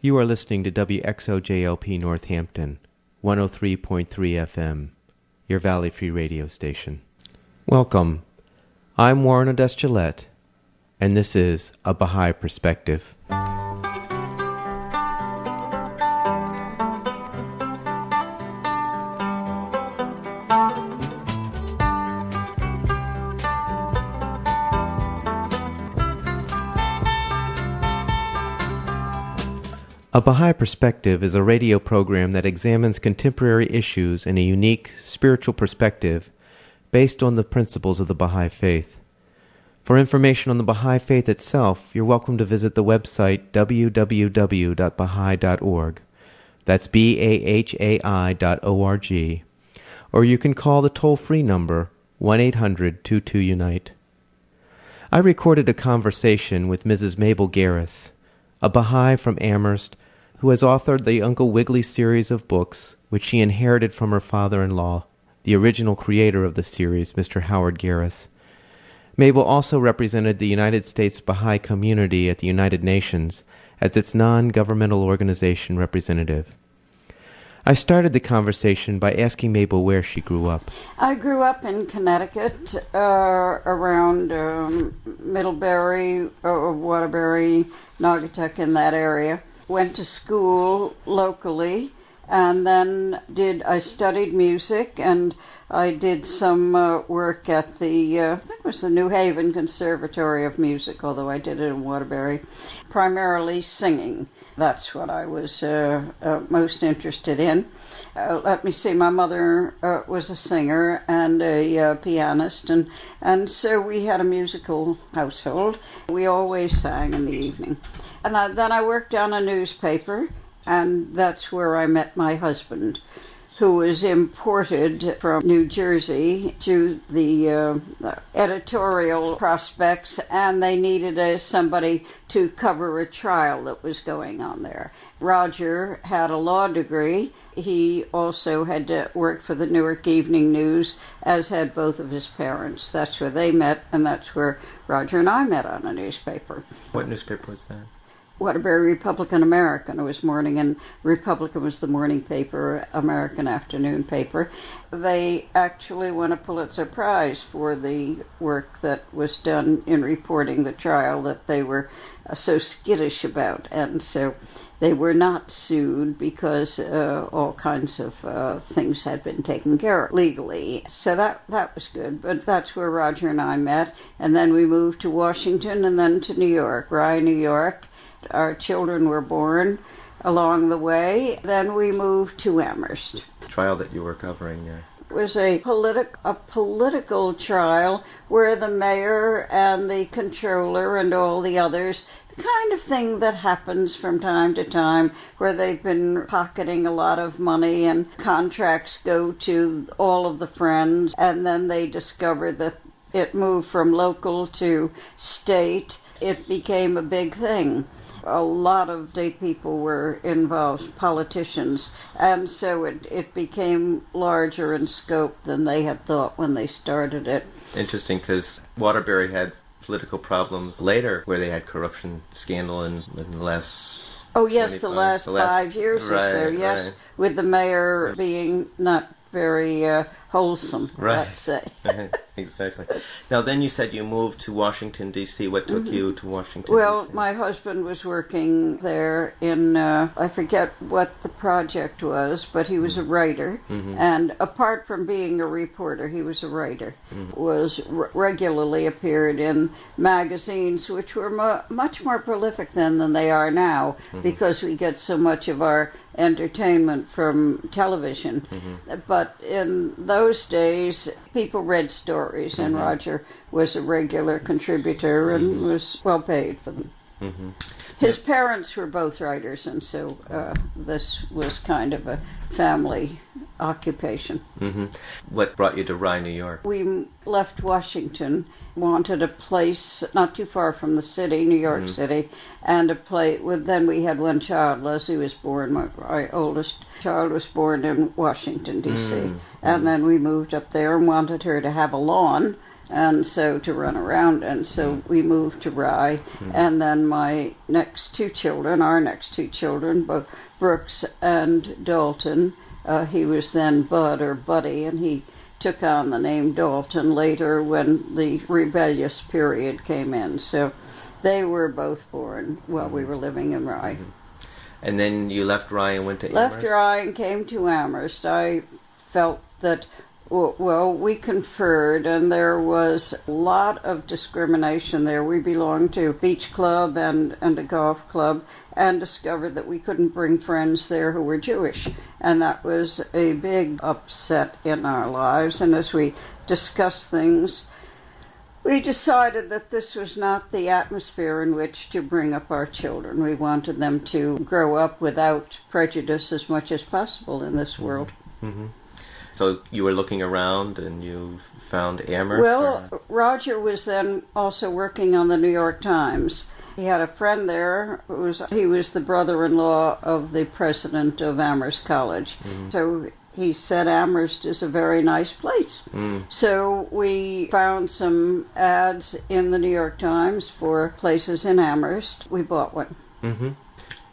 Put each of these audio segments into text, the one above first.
You are listening to WXOJLP Northampton, 103.3 FM, your Valley Free radio station. Welcome. I'm Warren Odess-Gillette, and this is A Baha'i Perspective. A Baha'i Perspective is a radio program that examines contemporary issues in a unique spiritual perspective based on the principles of the Baha'i faith. For information on the Baha'i faith itself, you're welcome to visit the website www.baha'i.org. That's BAHAI.org. Or you can call the toll-free number 1-800-22-UNITE. I recorded a conversation with Mrs. Mabel Garis, a Baha'i from Amherst, who has authored the Uncle Wiggly series of books, which she inherited from her father-in-law, the original creator of the series, Mr. Howard Garis. Mabel also represented the United States Baha'i community at the United Nations as its non-governmental organization representative. I started the conversation by asking Mabel where she grew up. I grew up in Connecticut, around Middlebury, Waterbury, Naugatuck, in that area. Went to school locally, and then I studied music, and I did some work at the, I think it was the New Haven Conservatory of Music, although I did it in Waterbury, primarily singing. That's what I was most interested in. Let me see, my mother was a singer and a pianist, and so we had a musical household. We always sang in the evening. And then I worked on a newspaper, and that's where I met my husband, who was imported from New Jersey to the editorial prospects, and they needed somebody to cover a trial that was going on there. Roger had a law degree. He also had worked for the Newark Evening News, as had both of his parents. That's where they met, and that's where Roger and I met on a newspaper. What newspaper was that? Waterbury Republican American. It was morning, and Republican was the morning paper, American afternoon paper. They actually won a Pulitzer Prize for the work that was done in reporting the trial that they were so skittish about, and so they were not sued because all kinds of things had been taken care of legally. So that was good, but that's where Roger and I met, and then we moved to Washington and then to New York, Rye, New York. Our children were born along the way. Then we moved to Amherst. The trial that you were covering there. It was a political trial where the mayor and the controller and all the others, the kind of thing that happens from time to time, where they've been pocketing a lot of money and contracts go to all of the friends, and then they discover that it moved from local to state. It became a big thing. A lot of state people were involved, politicians, and so it became larger in scope than they had thought when they started it. Interesting, because Waterbury had political problems later, where they had corruption scandal in the last... Oh yes, the last 5 years or so, yes, right. With the mayor being not very wholesome, right. Let's say. Exactly. Now, then you said you moved to Washington, D.C. What took you to Washington, Well, D.C.? my husband was working there in, I forget what the project was, but he was a writer. Mm-hmm. And apart from being a reporter, he was a writer. Mm-hmm. Was regularly appeared in magazines, which were much more prolific then than they are now, mm-hmm. because we get so much of our entertainment from television. Mm-hmm. But in those days, people read stories, and mm-hmm. Roger was a regular contributor and mm-hmm. was well paid for them. Mm-hmm. His parents were both writers, and so this was kind of a family occupation. Mm-hmm. What brought you to Rye, New York? We left Washington, wanted a place not too far from the city, New York mm-hmm. City, and a place. Then we had one child. Leslie was born. My oldest child was born in Washington, D.C., mm-hmm. and then we moved up there and wanted her to have a lawn. and so to run around, and so we moved to Rye. And then our next two children, both Brooks and Dalton, he was then Bud or Buddy, and he took on the name Dalton later when the rebellious period came in. So they were both born while we were living in Rye. And then you left Rye and went to Amherst? Left Rye and came to Amherst. I felt that, well, we conferred, and there was a lot of discrimination there. We belonged to a beach club and a golf club, and discovered that we couldn't bring friends there who were Jewish. And that was a big upset in our lives. And as we discussed things, we decided that this was not the atmosphere in which to bring up our children. We wanted them to grow up without prejudice as much as possible in this world. Mm-hmm. So you were looking around and you found Amherst? Well, Roger was then also working on the New York Times. He had a friend there. He was the brother-in-law of the president of Amherst College. Mm-hmm. So he said Amherst is a very nice place. So we found some ads in the New York Times for places in Amherst. We bought one. Mm-hmm.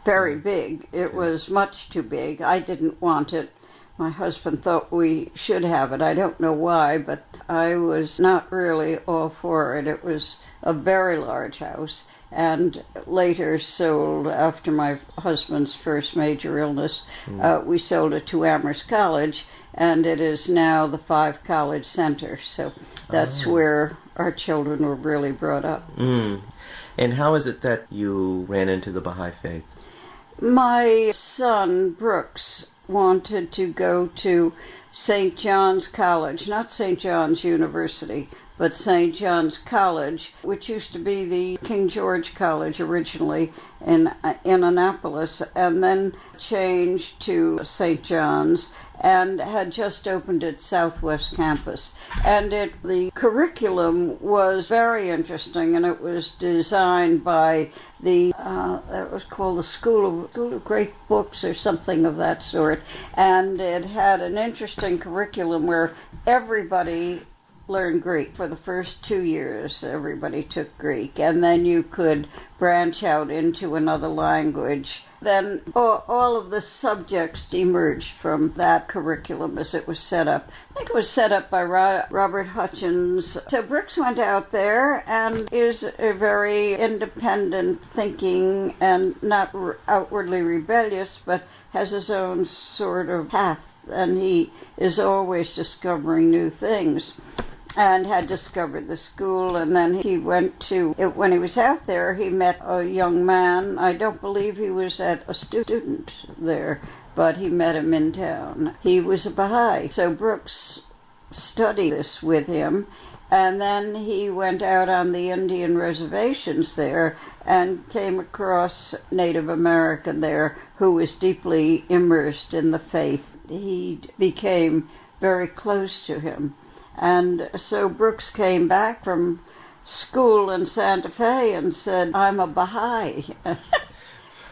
Very big. It was much too big. I didn't want it. My husband thought we should have it. I don't know why, but I was not really all for it. It was a very large house, and later sold after my husband's first major illness. We sold it to Amherst College, and it is now the 5 College Center. So that's where our children were really brought up. And how is it that you ran into the Baha'i faith? My son, Brooks, wanted to go to St. John's College, not St. John's University, but St. John's College, which used to be the King George College originally in Annapolis, and then changed to St. John's, and had just opened its Southwest campus. And the curriculum was very interesting, and it was designed by it was called the School of Great Books or something of that sort. And it had an interesting curriculum where everybody learned Greek. For the first 2 years, everybody took Greek, and then you could branch out into another language. Then all of the subjects emerged from that curriculum as it was set up. I think it was set up by Robert Hutchins. So Brooks went out there and is a very independent thinking and not outwardly rebellious, but has his own sort of path, and he is always discovering new things. And had discovered the school, and then he went to, when he was out there, he met a young man. I don't believe he was a student there, but he met him in town. He was a Baha'i, so Brooks studied this with him, and then he went out on the Indian reservations there and came across a Native American there who was deeply immersed in the faith. He became very close to him. And so Brooks came back from school in Santa Fe and said, I'm a Baha'i. Of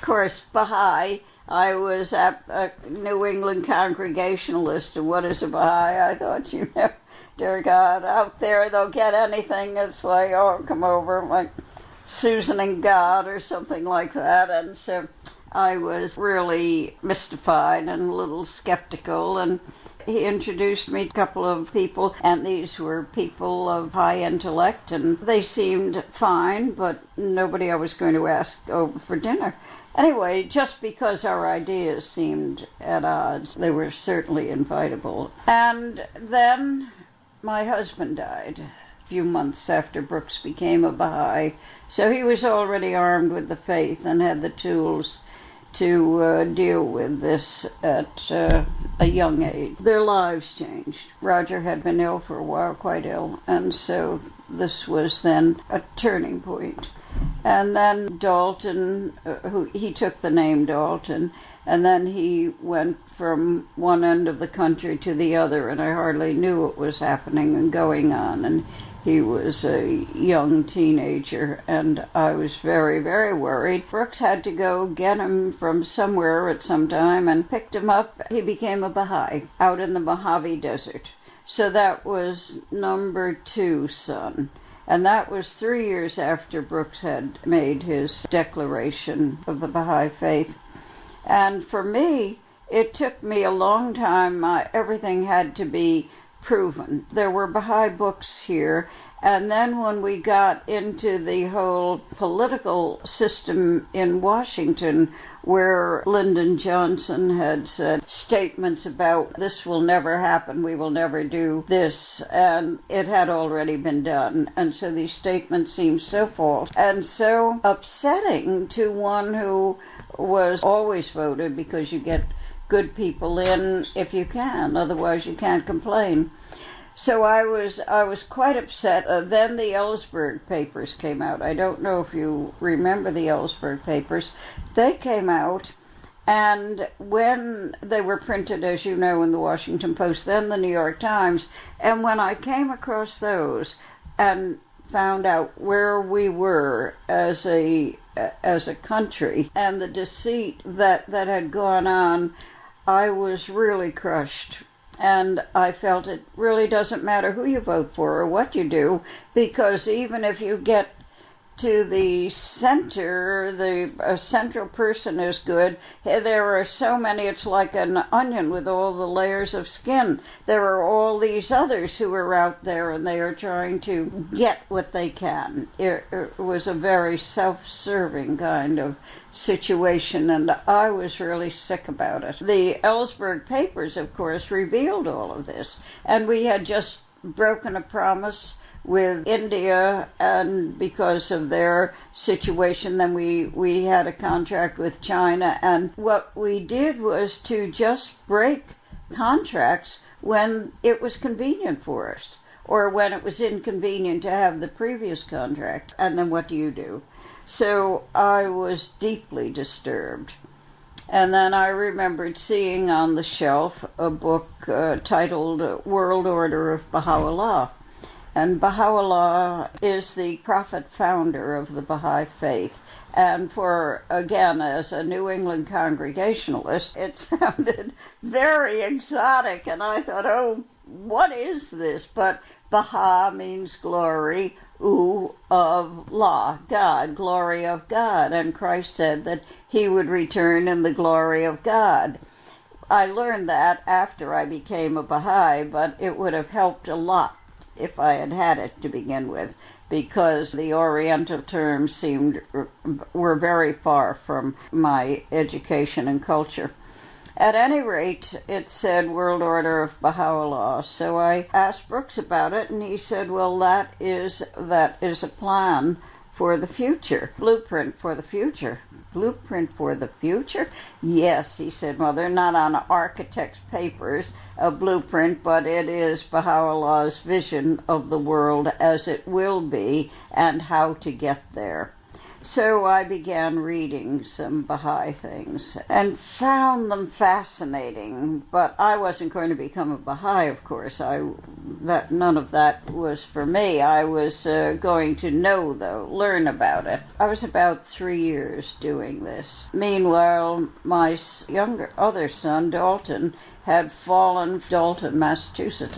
course, Baha'i, I was a New England Congregationalist, and what is a Baha'i? I thought, dear God, out there they'll get anything. It's like, oh, come over, like Susan and God or something like that. And so I was really mystified and a little skeptical, and he introduced me to a couple of people, and these were people of high intellect, and they seemed fine, but nobody I was going to ask over for dinner. Anyway, just because our ideas seemed at odds, they were certainly invitable. And then my husband died a few months after Brooks became a Baha'i, so he was already armed with the faith and had the tools to deal with this at a young age. Their lives changed. Roger had been ill for a while, quite ill, and so this was then a turning point. And then Dalton, he took the name Dalton, and then he went from one end of the country to the other, and I hardly knew what was happening and going on, and he was a young teenager, and I was very, very worried. Brooks had to go get him from somewhere at some time and picked him up. He became a Baha'i out in the Mojave Desert. So that was number 2 son. And that was 3 years after Brooks had made his declaration of the Baha'i faith. And for me, it took me a long time. Everything had to be proven. There were Baha'i books here. And then when we got into the whole political system in Washington, where Lyndon Johnson had said statements about this will never happen, we will never do this, and it had already been done. And so these statements seemed so false and so upsetting to one who was always voted, because you get good people in if you can, otherwise you can't complain. So I was quite upset. Then the Ellsberg papers came out. I don't know if you remember the Ellsberg papers. They came out, and when they were printed, as you know, in the Washington Post, then the New York Times, and when I came across those and found out where we were as a country and the deceit that had gone on, I was really crushed. And I felt it really doesn't matter who you vote for or what you do, because even if you get to the center, a central person is good. There are so many, it's like an onion with all the layers of skin. There are all these others who are out there, and they are trying to get what they can. It was a very self-serving kind of situation, and I was really sick about it. The Ellsberg papers, of course, revealed all of this, and we had just broken a promise with India, and because of their situation, then we had a contract with China, and what we did was to just break contracts when it was convenient for us, or when it was inconvenient to have the previous contract. And then what do? So I was deeply disturbed. And then I remembered seeing on the shelf a book titled World Order of Baha'u'llah. And Baha'u'llah is the prophet founder of the Baha'i faith. And again, as a New England Congregationalist, it sounded very exotic. And I thought, oh, what is this? But Baha means glory, of La, God, glory of God. And Christ said that he would return in the glory of God. I learned that after I became a Baha'i, but it would have helped a lot if I had it to begin with, because the Oriental terms were very far from my education and culture. At any rate, it said World Order of Baha'u'llah. So I asked Brooks about it, and he said, well, that is a plan for the future, blueprint for the future. Blueprint for the future? Yes, he said, well, they're not on architect's papers, a blueprint, but it is Baha'u'llah's vision of the world as it will be and how to get there. So I began reading some Baha'i things and found them fascinating, but I wasn't going to become a Baha'i, of course. None of that was for me. I was going to learn about it. I was about 3 years doing this. Meanwhile, my other son, Dalton, had fallen, Dalton, Massachusetts,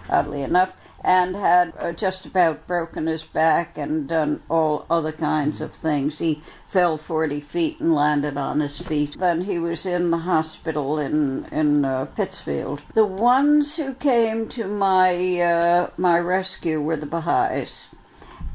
oddly enough, and had just about broken his back and done all other kinds of things. He fell 40 feet and landed on his feet. Then he was in the hospital in Pittsfield. The ones who came to my rescue were the Baha'is,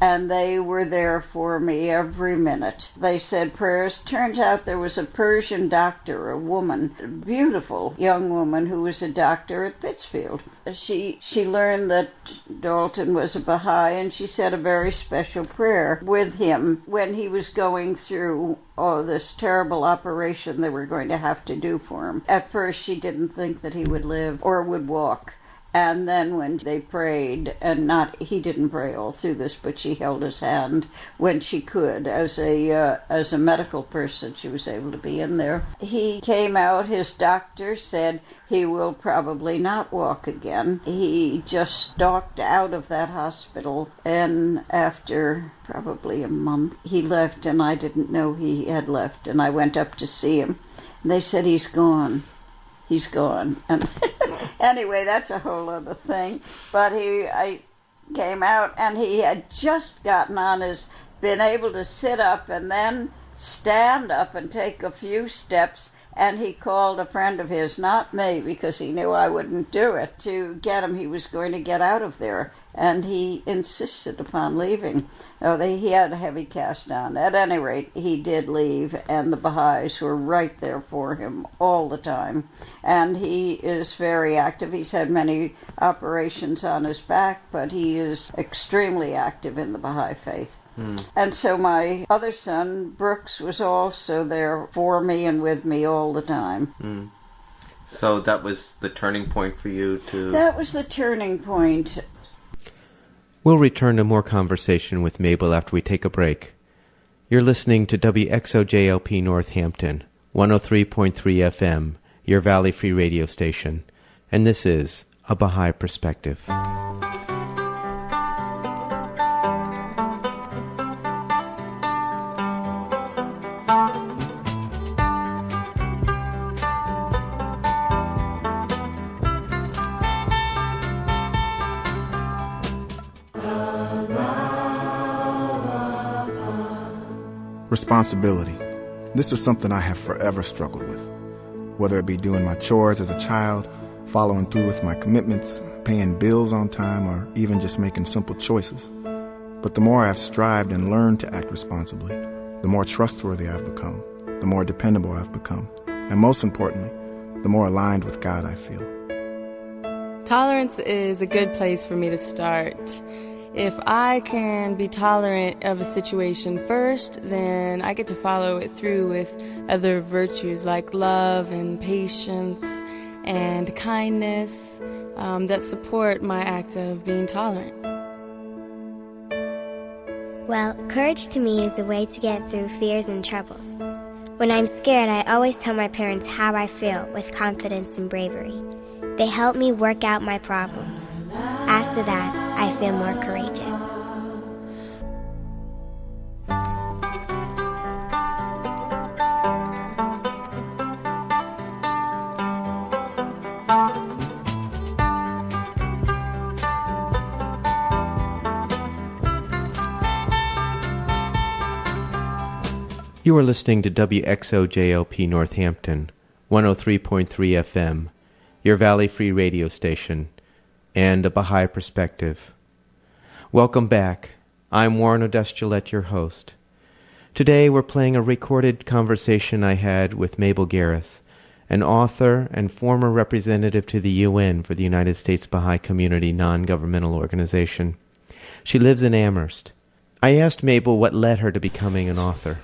and they were there for me every minute. They said prayers. Turns out there was a Persian doctor, a woman, a beautiful young woman who was a doctor at Pittsfield. She learned that Dalton was a Baha'i, and she said a very special prayer with him when he was going through this terrible operation they were going to have to do for him. At first she didn't think that he would live or would walk. And then when they prayed, he didn't pray all through this, but she held his hand when she could. As a medical person, she was able to be in there. He came out, his doctor said he will probably not walk again. He just stalked out of that hospital, and after probably a month, he left, and I didn't know he had left, and I went up to see him. And they said, he's gone. he's gone. And anyway, that's a whole other thing. But I came out, and he had just been able to sit up and then stand up and take a few steps, and he called a friend of his, not me, because he knew I wouldn't do it, to get him. He was going to get out of there, and he insisted upon leaving. He had a heavy cast on. At any rate, he did leave, and the Baha'is were right there for him all the time. And he is very active. He's had many operations on his back, but he is extremely active in the Baha'i faith. And so my other son, Brooks, was also there for me and with me all the time. So that was the turning point for you to... That was the turning point. We'll return to more conversation with Mabel after we take a break. You're listening to WXOJLP Northampton, 103.3 FM, your Valley Free radio station. And this is A Baha'i Perspective. Responsibility. This is something I have forever struggled with. Whether it be doing my chores as a child, following through with my commitments, paying bills on time, or even just making simple choices. But the more I've strived and learned to act responsibly, the more trustworthy I've become, the more dependable I've become, and most importantly, the more aligned with God I feel. Tolerance is a good place for me to start. If I can be tolerant of a situation first, then I get to follow it through with other virtues like love and patience and kindness that support my act of being tolerant. Well, courage to me is a way to get through fears and troubles. When I'm scared, I always tell my parents how I feel with confidence and bravery. They help me work out my problems. After that, I feel more courageous. You are listening to WXOJLP Northampton, 103.3 FM, your Valley Free radio station, and A Baha'i Perspective. Welcome back. I'm Warren Odess-Gillette, your host. Today we're playing a recorded conversation I had with Mabel Garis, an author and former representative to the UN for the United States Baha'i Community non-governmental organization. She lives in Amherst. I asked Mabel what led her to becoming an author.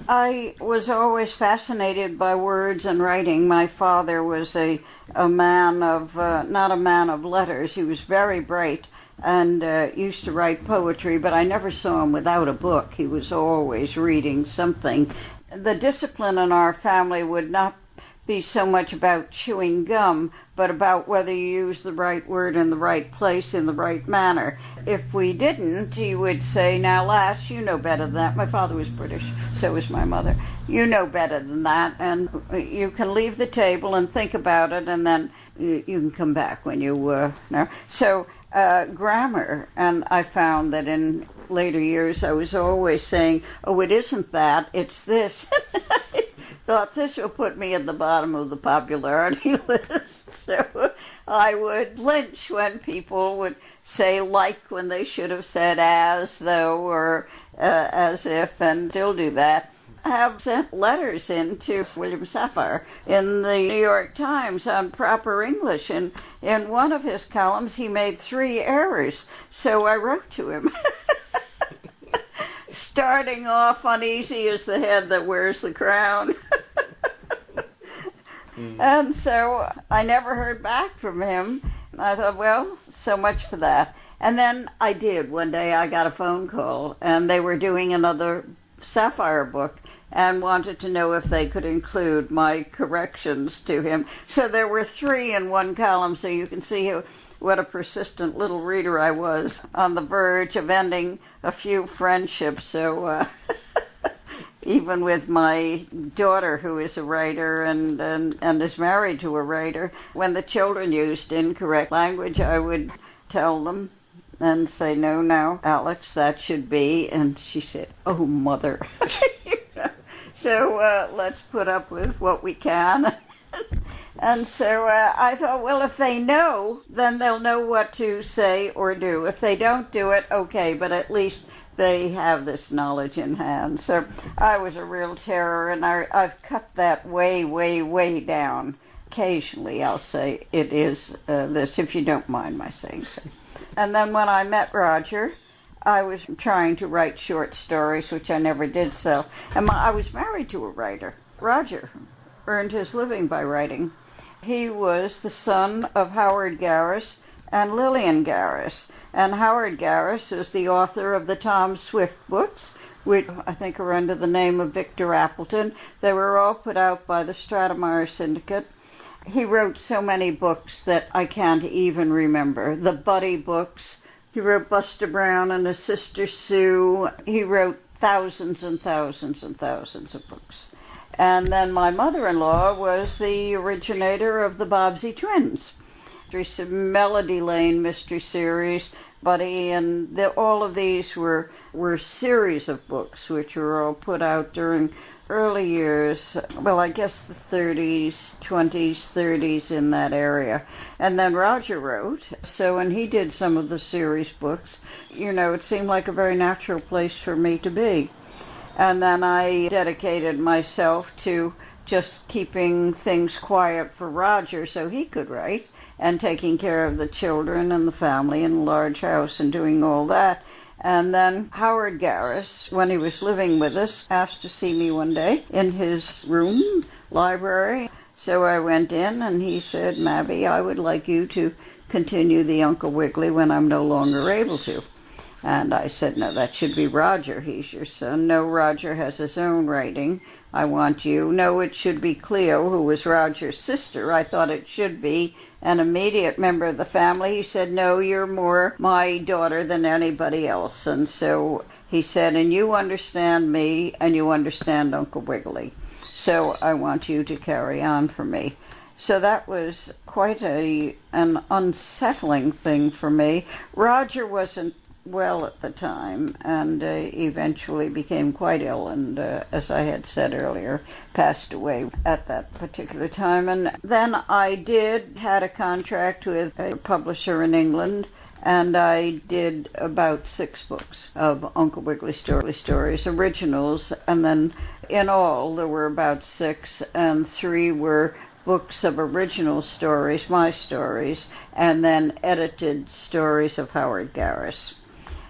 I was always fascinated by words and writing. My father was a man of, not a man of letters. He was very bright and used to write poetry, but I never saw him without a book. He was always reading something. The discipline in our family would not be so much about chewing gum, but about whether you use the right word in the right place in the right manner. If we didn't, he would say, "Now, lass, you know better than that." My father was British, so was my mother. "You know better than that, and you can leave the table and think about it, and then you can come back when you know." So grammar, and I found that in later years I was always saying, "Oh, it isn't that, it's this." Thought this will put me at the bottom of the popularity list. So I would flinch when people would say like when they should have said as, though, or as if, and still do that. I have sent letters in to William Safire in the New York Times on proper English, and in one of his columns he made 3 errors, so I wrote to him. Starting off, uneasy is the head that wears the crown. And so I never heard back from him. I thought, well, so much for that. And then I did. One day I got a phone call, and they were doing another Sapphire book and wanted to know if they could include my corrections to him. So there were 3 in one column, so you can see what a persistent little reader I was, on the verge of ending a few friendships. So even with my daughter, who is a writer and is married to a writer, when the children used incorrect language, I would tell them and say, no, Alex, that should be. And she said, oh, Mother. So let's put up with what we can. And so I thought, well, if they know, then they'll know what to say or do. If they don't do it, okay, but at least they have this knowledge in hand. So I was a real terror, and I've cut that way, way, way down. Occasionally I'll say it is this, if you don't mind my saying so. And then when I met Roger, I was trying to write short stories, which I never did sell. And I was married to a writer. Roger earned his living by writing. He was the son of Howard Garis and Lillian Garis. And Howard Garis is the author of the Tom Swift books, which I think are under the name of Victor Appleton. They were all put out by the Stratemeyer Syndicate. He wrote so many books that I can't even remember. The Buddy books. He wrote Buster Brown and his sister Sue. He wrote thousands and thousands and thousands of books. And then my mother-in-law was the originator of the Bobbsey Twins. Melody Lane mystery series, Buddy, and all of these were series of books which were all put out during early years, well, I guess the 30s, 20s, 30s, in that area. And then Roger wrote, so when he did some of the series books, it seemed like a very natural place for me to be. And then I dedicated myself to just keeping things quiet for Roger so he could write, and taking care of the children and the family in a large house and doing all that. And then Howard Garis, when he was living with us, asked to see me one day in his room, library. So I went in and he said, Mabby, I would like you to continue the Uncle Wiggly when I'm no longer able to. And I said, no, that should be Roger. He's your son. No, Roger has his own writing. I want you. No, it should be Cleo, who was Roger's sister. I thought it should be an immediate member of the family. He said, no, you're more my daughter than anybody else. And so he said, and you understand me and you understand Uncle Wiggly. So I want you to carry on for me. So that was quite an unsettling thing for me. Roger wasn't well at the time and eventually became quite ill and, as I had said earlier, passed away at that particular time. And then I had a contract with a publisher in England, and I did about 6 books of Uncle Wiggly stories, originals, and then in all there were about 6, and 3 were books of original stories, my stories, and then edited stories of Howard Garis.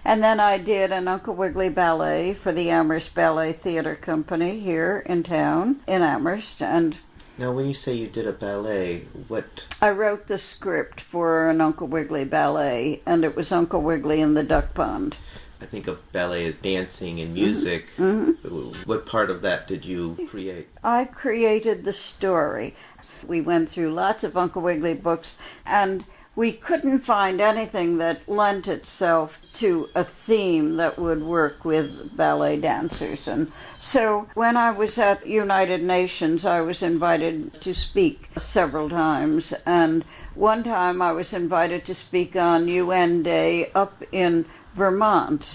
And then I did an Uncle Wiggly ballet for the Amherst Ballet Theater Company here in town, in Amherst. And now, when you say you did a ballet, what? I wrote the script for an Uncle Wiggly ballet, and it was Uncle Wiggly in the Duck Pond. I think of ballet as dancing and music. Mm-hmm. What part of that did you create? I created the story. We went through lots of Uncle Wiggly books, and we couldn't find anything that lent itself to a theme that would work with ballet dancers. And so when I was at United Nations, I was invited to speak several times. And one time I was invited to speak on UN Day up in Vermont.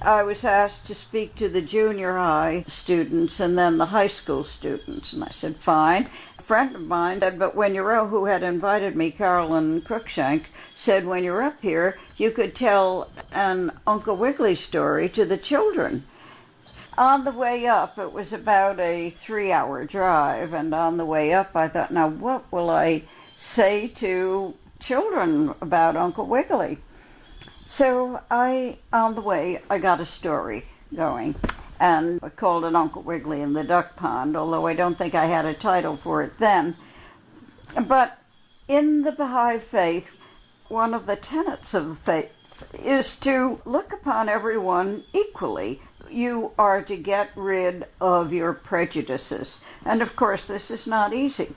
I was asked to speak to the junior high students and then the high school students. And I said, fine. Friend of mine said, but when you're who had invited me, Carolyn Cruikshank, said when you're up here, you could tell an Uncle Wiggly story to the children. On the way up, it was about a 3-hour drive, and on the way up, I thought, now what will I say to children about Uncle Wiggly? So on the way, I got a story going. And I called it Uncle Wiggly in the Duck Pond, although I don't think I had a title for it then. But in the Baha'i faith, one of the tenets of the faith is to look upon everyone equally. You are to get rid of your prejudices. And of course, this is not easy.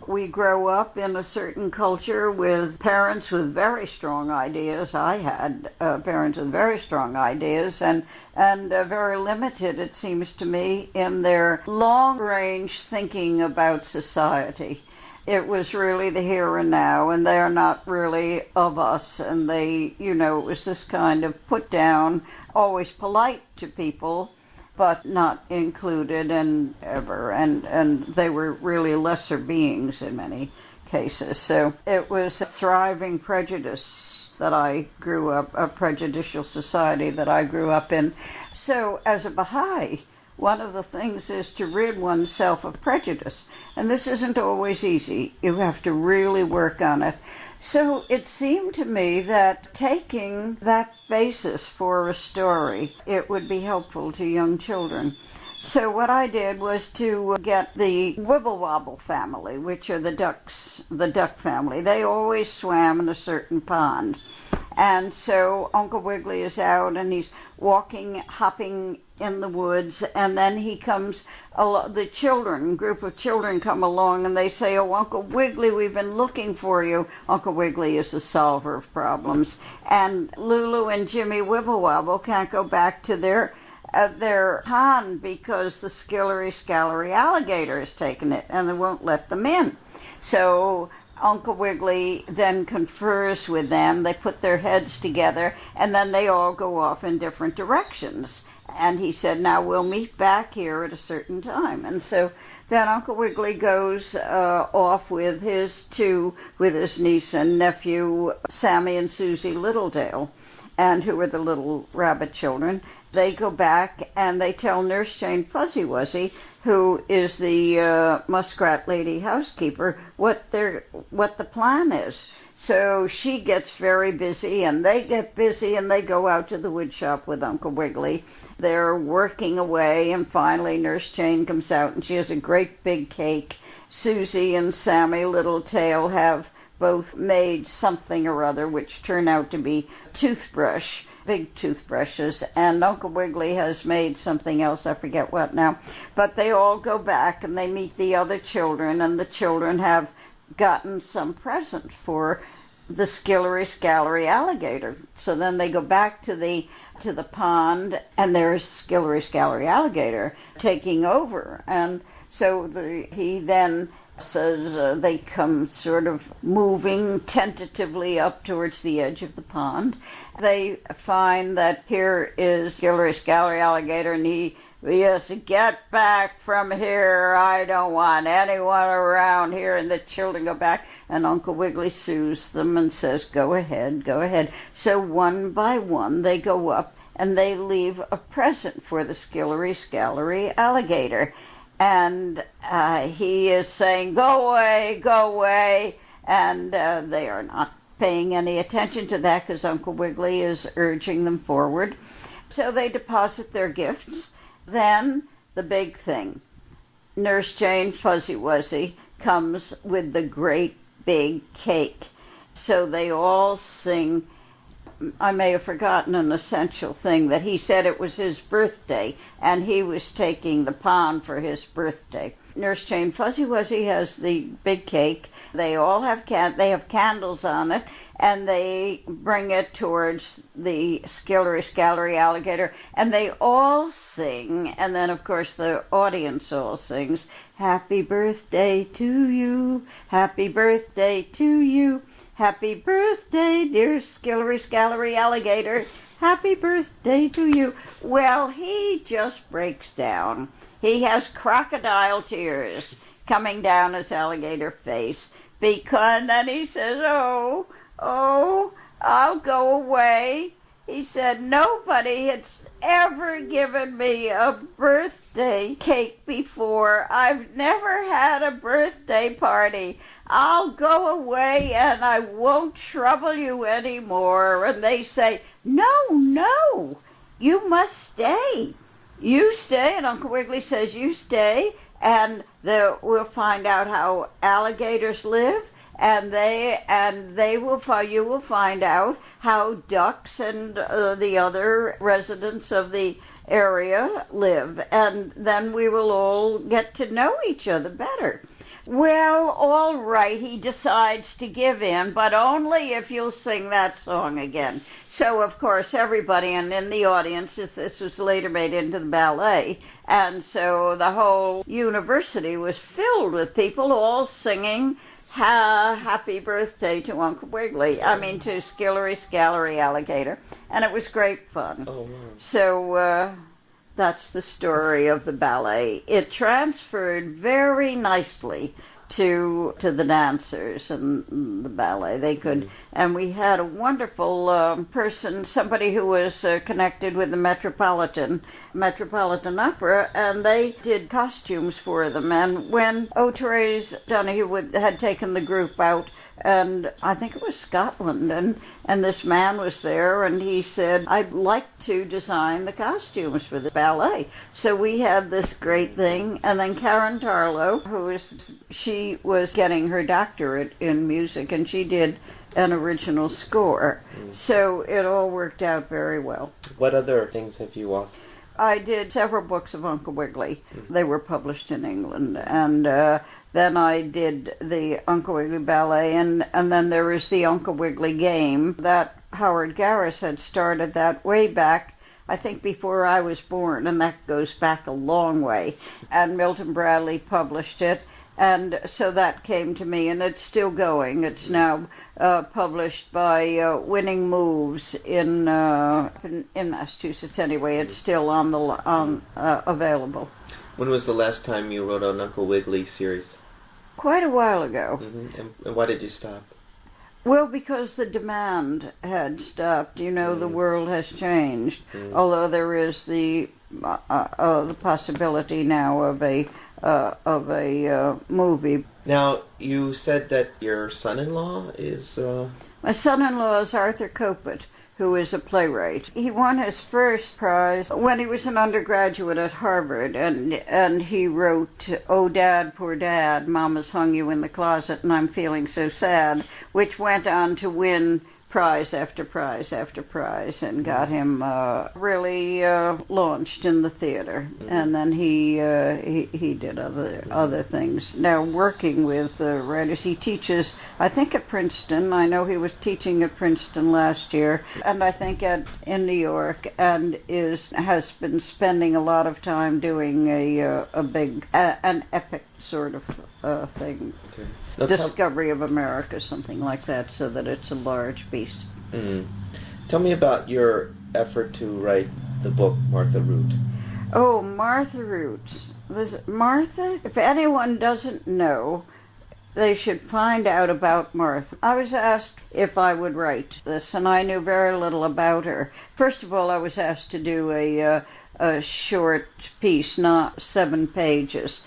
we grow up in a certain culture with parents with very strong ideas. I had parents with very strong ideas and very limited, it seems to me, in their long-range thinking about society. It was really the here and now, and they're not really of us, and they, it was this kind of put down, always polite to people, but not included and ever, and they were really lesser beings in many cases. So it was a thriving prejudice that I grew up, a prejudicial society that I grew up in. So as a Baha'i, one of the things is to rid oneself of prejudice, and this isn't always easy. You have to really work on it. So it seemed to me that taking that basis for a story, it would be helpful to young children. So what I did was to get the Wibble Wobble family, which are the ducks, the duck family. They always swam in a certain pond. And so Uncle Wiggly is out and he's walking, hopping in the woods, and then he comes, the children, group of children come along and they say, "Oh, Uncle Wiggly, we've been looking for you." Uncle Wiggly is the solver of problems. And Lulu and Jimmy Wibblewobble can't go back to their pond because the skillery-scalery alligator has taken it and they won't let them in. So Uncle Wiggly then confers with them. They put their heads together, and then they all go off in different directions. And he said, "Now we'll meet back here at a certain time." And so then Uncle Wiggly goes off with his niece and nephew, Sammy and Susie Littledale, and who were the little rabbit children. They go back and they tell Nurse Jane Fuzzy Wuzzy, who is the muskrat lady housekeeper, what the plan is. So she gets very busy, and they get busy, and they go out to the wood shop with Uncle Wiggly. They're working away, and finally Nurse Jane comes out, and she has a great big cake. Susie and Sammy Littletail have both made something or other, which turn out to be big toothbrushes, and Uncle Wiggly has made something else, I forget what now. But they all go back and they meet the other children, and the children have gotten some present for the skillery-scalery alligator. So then they go back to the pond, and there's skillery-scalery alligator taking over. And so he then says they come sort of moving tentatively up towards the edge of the pond. They find that here is skillery-scalery alligator, and he "Yes, get back from here. I don't want anyone around here." And the children go back, and Uncle Wiggly soothes them and says, "Go ahead, go ahead." So one by one they go up, and they leave a present for the skillery-scalery alligator. And he is saying, "Go away, go away." And they are not paying any attention to that because Uncle Wiggly is urging them forward. So they deposit their gifts. Then the big thing, Nurse Jane Fuzzy Wuzzy comes with the great big cake. So they all sing. I may have forgotten an essential thing, that he said it was his birthday and he was taking the pond for his birthday. Nurse Jane Fuzzy Wuzzy has the big cake. They all have candles on it, and they bring it towards the skillery-scalery alligator, and they all sing, and then of course the audience all sings, "Happy birthday to you, happy birthday to you, happy birthday, dear skillery-scalery alligator, happy birthday to you." Well, he just breaks down. He has crocodile tears coming down his alligator face, because then he says, oh, I'll go away. He said, "Nobody has ever given me a birthday cake before. I've never had a birthday party. I'll go away and I won't trouble you anymore." And they say, No, you must stay. You stay. And Uncle Wiggly says, "You stay, and we'll find out how alligators live, and you will find out how ducks and the other residents of the area live, and then we will all get to know each other better." Well, all right, he decides to give in, but only if you'll sing that song again. So, of course, everybody and in the audience, this was later made into the ballet, and so the whole university was filled with people all singing Happy Birthday to Uncle Wiggly. I mean, to Skillery Scalery Alligator, and it was great fun. Oh, wow. So, that's the story of the ballet. It transferred very nicely to the dancers and the ballet. They could, and we had a wonderful person, somebody who was connected with the Metropolitan Opera, and they did costumes for them. And when Therese Donahue had taken the group out, and I think it was Scotland, and this man was there, and he said, I'd like to design the costumes for the ballet. So we had this great thing, and then Karen Tarlow, she was getting her doctorate in music, and she did an original score. So it all worked out very well. What other things have you authored? I did several books of Uncle Wiggly. They were published in England, and then I did the Uncle Wiggly Ballet, and then there was the Uncle Wiggly Game that Howard Garis had started that way back, I think before I was born, and that goes back a long way. And Milton Bradley published it, and so that came to me, and it's still going. It's now published by Winning Moves in Massachusetts. Anyway, it's still available. When was the last time you wrote an Uncle Wiggly series? Quite a while ago. Mm-hmm. And why did you stop? Well, because the demand had stopped. You know, the world has changed. Although there is the possibility now of a movie. Now, you said that your son-in-law is... My son-in-law is Arthur Kopit, who is a playwright. He won his first prize when he was an undergraduate at Harvard, and he wrote, Oh, Dad, Poor Dad, Mama's Hung You in the Closet and I'm Feeling So Sad, which went on to win prize after prize after prize and got him really launched in the theater. And then he did other things. Now, working with writers, he teaches, I think, at Princeton. I know he was teaching at Princeton last year, and I think in New York, and has been spending a lot of time doing an epic sort of thing. Okay. Now, Discovery of America, something like that, so that it's a large piece. Tell me about your effort to write the book Martha Root. Oh, Martha Root. Martha, if anyone doesn't know, they should find out about Martha. I was asked if I would write this, and I knew very little about her. First of all, I was asked to do a short piece, not 7 pages.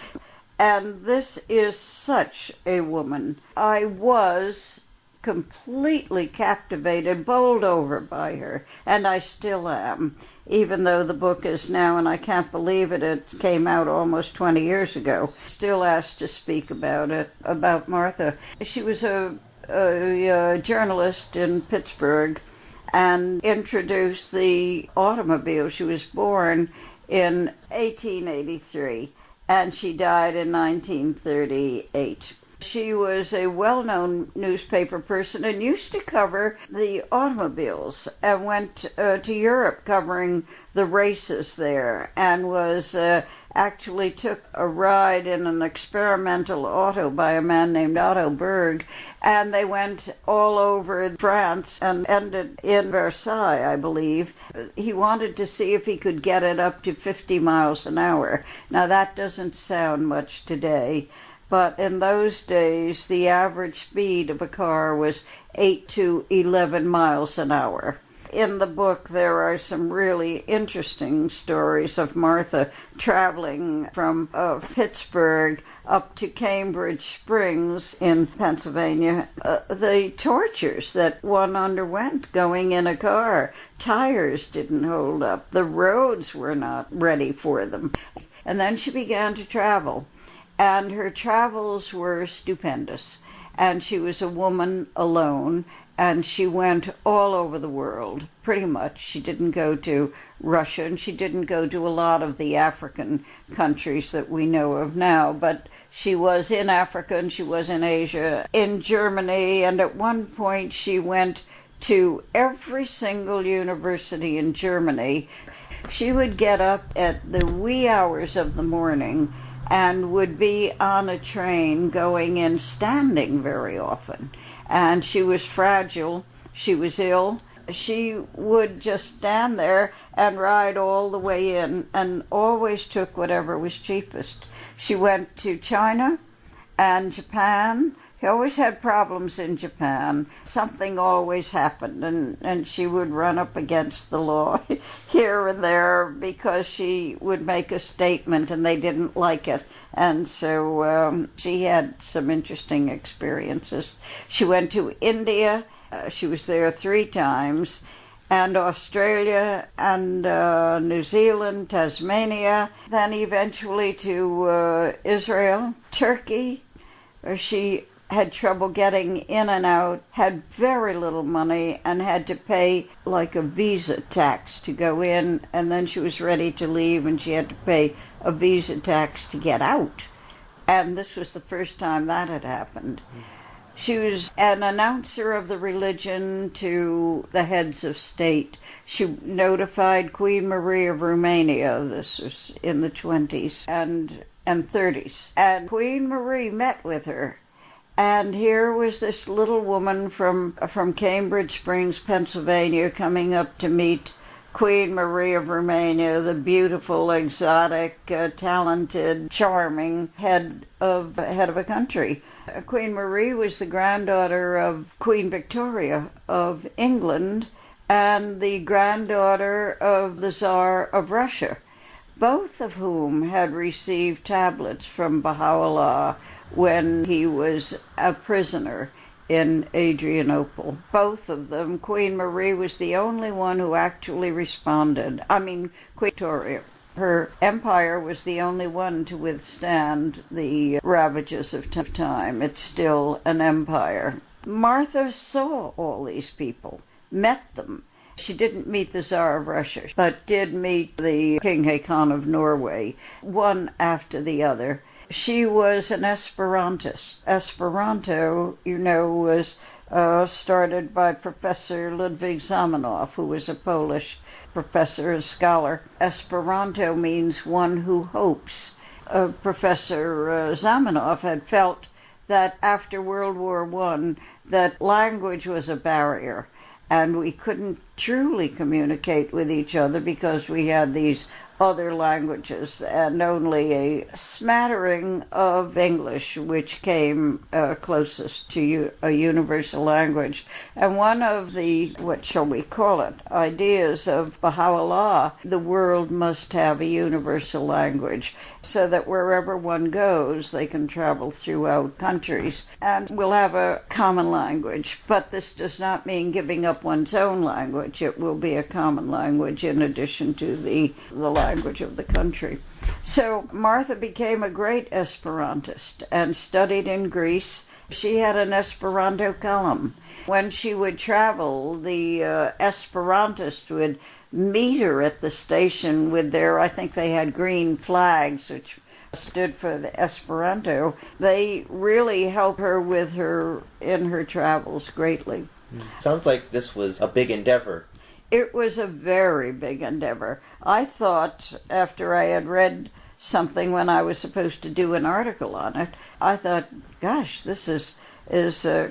And this is such a woman. I was completely captivated, bowled over by her, and I still am, even though the book is now, and I can't believe it came out almost 20 years ago. Still asked to speak about Martha. She was a journalist in Pittsburgh and introduced the automobile. She was born in 1883. And she died in 1938. She was a well-known newspaper person and used to cover the automobiles and went to Europe covering the races there, and was actually took a ride in an experimental auto by a man named Otto Berg, and they went all over France and ended in Versailles, I believe. He wanted to see if he could get it up to 50 miles an hour. Now, that doesn't sound much today, but in those days, the average speed of a car was 8 to 11 miles an hour. In the book, there are some really interesting stories of Martha traveling from Pittsburgh up to Cambridge Springs in Pennsylvania. The tortures that one underwent going in a car. Tires didn't hold up. The roads were not ready for them. And then she began to travel. And her travels were stupendous. and she was a woman alone, and she went all over the world, pretty much. She didn't go to Russia, and she didn't go to a lot of the African countries that we know of now, but she was in Africa and she was in Asia, in Germany, and at one point she went to every single university in Germany. She would get up at the wee hours of the morning and would be on a train going in standing very often. And she was fragile, she was ill. She would just stand there and ride all the way in and always took whatever was cheapest. She went to China and Japan. She always had problems in Japan. Something always happened, and she would run up against the law here and there because she would make a statement and they didn't like it. And so she had some interesting experiences. She went to India. She was there 3 times. And Australia and New Zealand, Tasmania, then eventually to Israel, Turkey, where she had trouble getting in and out, had very little money, and had to pay like a visa tax to go in, and then she was ready to leave, and she had to pay a visa tax to get out. And this was the first time that had happened. She was an announcer of the religion to the heads of state. She notified Queen Marie of Romania. This was in the 20s and 30s. And Queen Marie met with her. And here was this little woman from Cambridge Springs, Pennsylvania, coming up to meet Queen Marie of Romania, the beautiful, exotic, talented, charming head of a country. Queen Marie was the granddaughter of Queen Victoria of England and the granddaughter of the Tsar of Russia, both of whom had received tablets from Baha'u'llah when he was a prisoner in Adrianople. Both of them. Queen Marie was the only one who actually responded. Queen Victoria. Her empire was the only one to withstand the ravages of time. It's still an empire. Martha saw all these people, met them. She didn't meet the Tsar of Russia, but did meet the King Haakon of Norway, one after the other. She was an Esperantist. Esperanto, was started by Professor Ludwig Zamenhof, who was a Polish professor and scholar. Esperanto means one who hopes. Professor Zamenhof had felt that after World War I, that language was a barrier, and we couldn't truly communicate with each other because we had these other languages and only a smattering of English, which came closest to a universal language. And one of the, what shall we call it, ideas of Baha'u'llah, the world must have a universal language so that wherever one goes, they can travel throughout countries and will have a common language. But this does not mean giving up one's own language. It will be a common language in addition to the language of the country. So Martha became a great Esperantist and studied in Greece. She had an Esperanto column. When she would travel, the Esperantist would meet her at the station with their, I think they had green flags, which stood for the Esperanto. They really helped her in her travels greatly. Sounds like this was a big endeavor. It was a very big endeavor. I thought, after I had read something when I was supposed to do an article on it, I thought, gosh, this is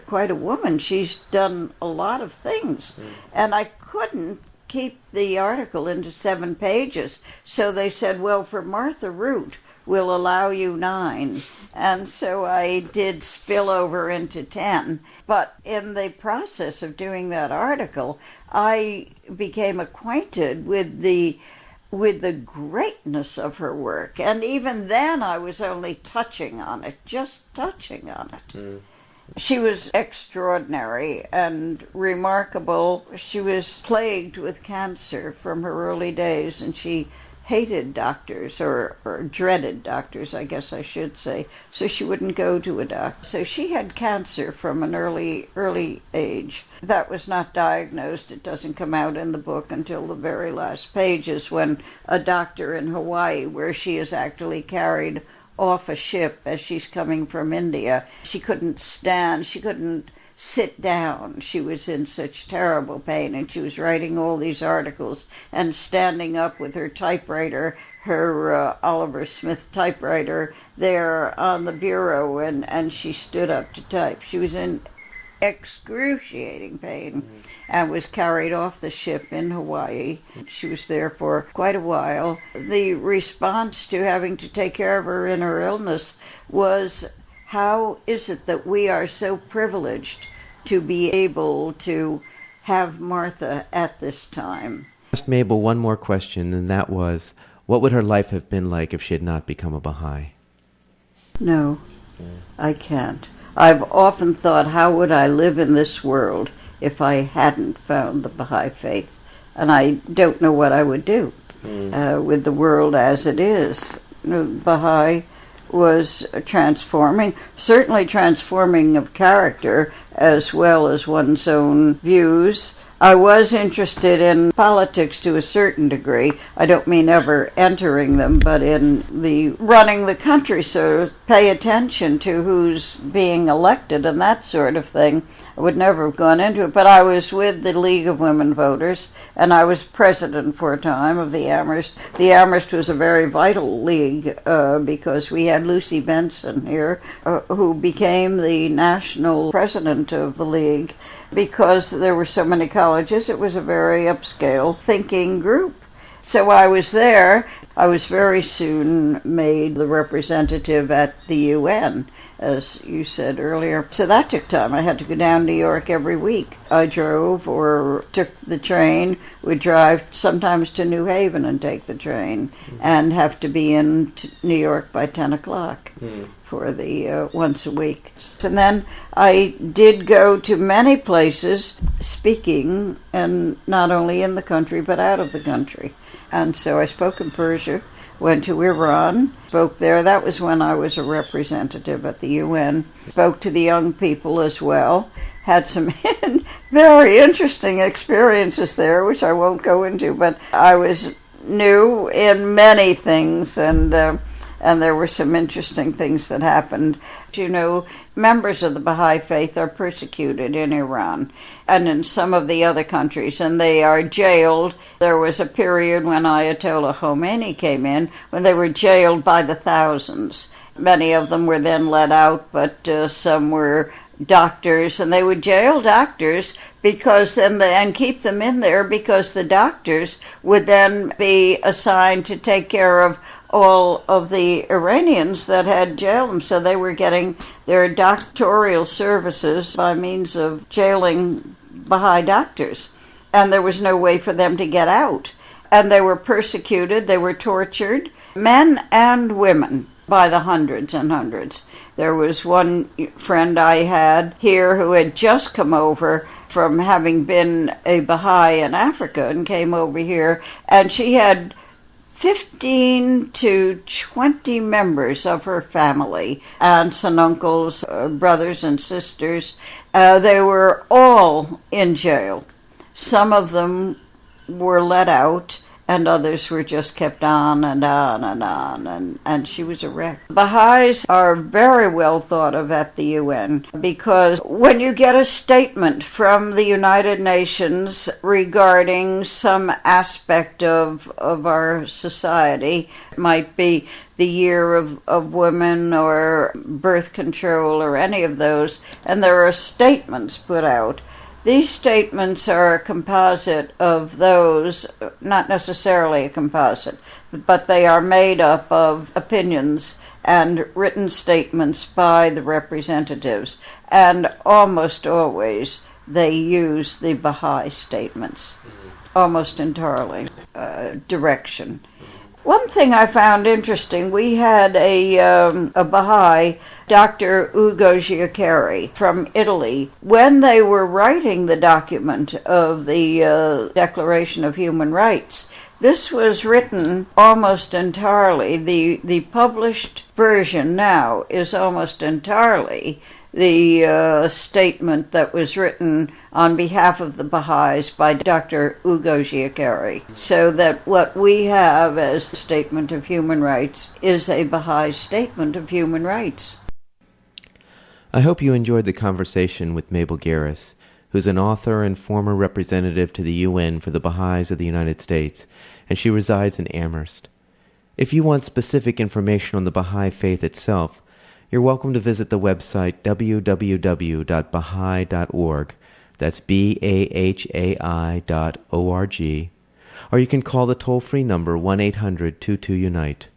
quite a woman. She's done a lot of things. And I couldn't keep the article into 7 pages. So they said, well, for Martha Root, we'll allow you 9. And so I did spill over into 10. But in the process of doing that article, I became acquainted with the greatness of her work. And even then I was only touching on it, just touching on it. She was extraordinary and remarkable. She was plagued with cancer from her early days, and she hated doctors, or dreaded doctors, I guess I should say, so she wouldn't go to a doctor. So she had cancer from an early age. That was not diagnosed. It doesn't come out in the book until the very last pages, when a doctor in Hawaii, where she is actually carried off a ship as she's coming from India, she couldn't stand, she couldn't sit down. She was in such terrible pain, and she was writing all these articles and standing up with her typewriter, her Oliver Smith typewriter, there on the bureau, and she stood up to type. She was in excruciating pain and was carried off the ship in Hawaii. She was there for quite a while. The response to having to take care of her in her illness was, how is it that we are so privileged to be able to have Martha at this time? I asked Mabel one more question, and that was, what would her life have been like if she had not become a Baha'i? No, I can't. I've often thought, how would I live in this world if I hadn't found the Baha'i faith? And I don't know what I would do with the world as it is. Baha'i was transforming, certainly transforming of character as well as one's own views. I was interested in politics to a certain degree. I don't mean ever entering them, but in the running the country, so pay attention to who's being elected and that sort of thing. I would never have gone into it, but I was with the League of Women Voters, and I was president for a time of the Amherst. The Amherst was a very vital league because we had Lucy Benson here, who became the national president of the league. Because there were so many colleges, it was a very upscale thinking group. So I was there. I was very soon made the representative at the UN, as you said earlier. So that took time. I had to go down to New York every week. I drove or took the train, would drive sometimes to New Haven and take the train, and have to be in New York by 10 o'clock. For the once a week. And then I did go to many places speaking, and not only in the country but out of the country. And so I spoke in Persia, went to Iran, spoke there. That was when I was a representative at the UN. Spoke to the young people as well. Had some very interesting experiences there, which I won't go into, but I was new in many things, and there were some interesting things that happened. You know, members of the Baha'i faith are persecuted in Iran and in some of the other countries, and they are jailed. There was a period when Ayatollah Khomeini came in when they were jailed by the thousands. Many of them were then let out, but some were doctors, and they would jail doctors because then and keep them in there because the doctors would then be assigned to take care of all of the Iranians that had jailed them. So they were getting their doctoral services by means of jailing Baha'i doctors. And there was no way for them to get out. And they were persecuted, they were tortured, men and women, by the hundreds and hundreds. There was one friend I had here who had just come over from having been a Baha'i in Africa and came over here, and she had 15 to 20 members of her family, aunts and uncles, brothers and sisters. They were all in jail. Some of them were let out, and others were just kept on and on and on, and she was a wreck. Baha'is are very well thought of at the UN because when you get a statement from the United Nations regarding some aspect of our society, it might be the year of women or birth control or any of those, and there are statements put out. These statements are a composite of those, not necessarily a composite, but they are made up of opinions and written statements by the representatives, and almost always they use the Baha'i statements, almost entirely, direction. One thing I found interesting, we had a Baha'i, Dr. Ugo Giaccheri from Italy. When they were writing the document of the Declaration of Human Rights, this was written almost entirely, the published version now is almost entirely the statement that was written on behalf of the Baha'is by Dr. Ugo Giaccheri. So that what we have as the Statement of Human Rights is a Baha'i statement of human rights. I hope you enjoyed the conversation with Mabel Garis, who's an author and former representative to the UN for the Baha'is of the United States, and she resides in Amherst. If you want specific information on the Baha'i faith itself, you're welcome to visit the website www.baha'i.org, that's BAHAI.org, or you can call the toll-free number 1-800-22-UNITE.